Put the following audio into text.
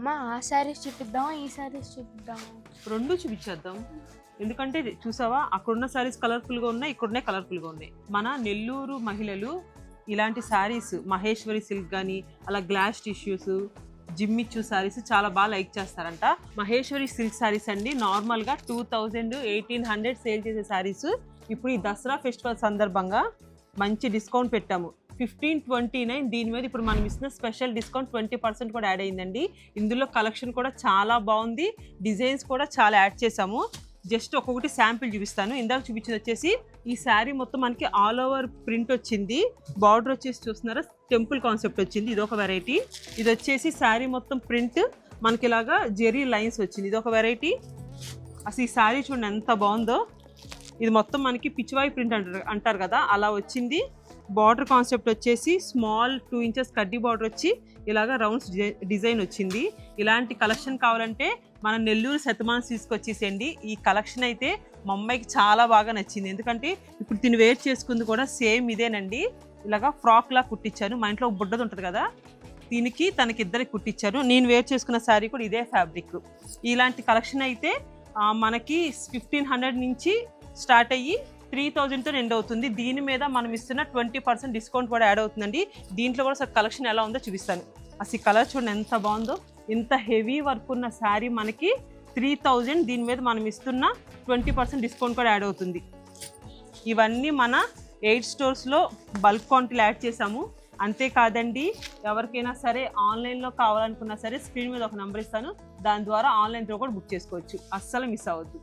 అమ్మ ఆ శారీస్ చూపిద్దామా ఈ శారీస్ చూపిద్దామా? రెండు చూపించేద్దాం. ఎందుకంటే చూసావా అక్కడున్న శారీస్ కలర్ఫుల్గా ఉన్నాయి, ఇక్కడున్న కలర్ఫుల్గా ఉన్నాయి. మన నెల్లూరు మహిళలు ఇలాంటి శారీస్ మహేశ్వరి సిల్క్ కానీ అలా గ్లాస్ టిష్యూస్ జిమ్మిచ్చు శారీస్ చాలా బాగా లైక్ చేస్తారంట. మహేశ్వరి సిల్క్ శారీస్ అండి నార్మల్గా 2000 1800 సేల్ చేసే శారీస్ ఇప్పుడు ఈ దసరా ఫెస్టివల్ సందర్భంగా మంచి డిస్కౌంట్ పెట్టాము 1529. దీని మీద ఇప్పుడు మనం ఇస్తున్న స్పెషల్ డిస్కౌంట్ 20% కూడా యాడ్ అయిందండి. ఇందులో కలెక్షన్ కూడా చాలా బాగుంది, డిజైన్స్ కూడా చాలా యాడ్ చేసాము. జస్ట్ ఒక్కొక్కటి శాంపిల్ చూపిస్తాను. ఇందాక చూపించేది వచ్చేసి ఈ శారీ మొత్తం మనకి ఆల్ ఓవర్ ప్రింట్ వచ్చింది. బార్డర్ వచ్చేసి చూస్తున్నారా టెంపుల్ కాన్సెప్ట్ వచ్చింది, ఇది ఒక వెరైటీ. ఇది వచ్చేసి శారీ మొత్తం ప్రింట్ మనకి ఇలాగా జెరీ లైన్స్ వచ్చింది, ఇది ఒక వెరైటీ. అసలు ఈ శారీ చూడండి ఎంత బాగుందో. ఇది మొత్తం మనకి పిచ్చివాయి ప్రింట్ అంటారు కదా అలా వచ్చింది. బార్డర్ కాన్సెప్ట్ వచ్చేసి స్మాల్ 2 ఇంచెస్ కడ్డీ బార్డర్ వచ్చి ఇలాగా రౌండ్స్ డిజైన్ వచ్చింది. ఇలాంటి కలెక్షన్ కావాలంటే మన నెల్లూరు శతమానం తీసుకొచ్చేసేయండి. ఈ కలెక్షన్ అయితే మా అమ్మాయికి చాలా బాగా నచ్చింది. ఎందుకంటే ఇప్పుడు తిని వేర్ చేసుకుంది కూడా సేమ్ ఇదేనండి. ఇలాగా ఫ్రాక్ లా కుట్టించాను. మా ఇంట్లో బుడ్డది ఉంటుంది కదా దీనికి తనకి ఇద్దరికి కుట్టించాను. నేను వేర్ చేసుకున్న శారీ కూడా ఇదే ఫ్యాబ్రిక్. ఇలాంటి కలెక్షన్ అయితే మనకి 1500 నుంచి స్టార్ట్ అయ్యి 3000తో ఎండ్ అవుతుంది. దీని మీద మనం ఇస్తున్న 20% డిస్కౌంట్ కూడా యాడ్ అవుతుందండి. దీంట్లో కూడా అసలు కలెక్షన్ ఎలా ఉందో చూపిస్తాను. అసలు కలర్ చూడండి ఎంత బాగుందో. ఇంత హెవీ వర్క్ ఉన్న శారీ మనకి 3000, దీని మీద మనం ఇస్తున్న 20% డిస్కౌంట్ కూడా యాడ్ అవుతుంది. ఇవన్నీ మన 8 స్టోర్స్లో బల్క్ క్వాంటిటీలు యాడ్ చేసాము. అంతేకాదండి ఎవరికైనా సరే ఆన్లైన్లో కావాలనుకున్నా సరే స్క్రీన్ మీద ఒక నెంబర్ ఇస్తాను, దాని ద్వారా ఆన్లైన్లో కూడా బుక్ చేసుకోవచ్చు. అస్సలు మిస్ అవ్వద్దు.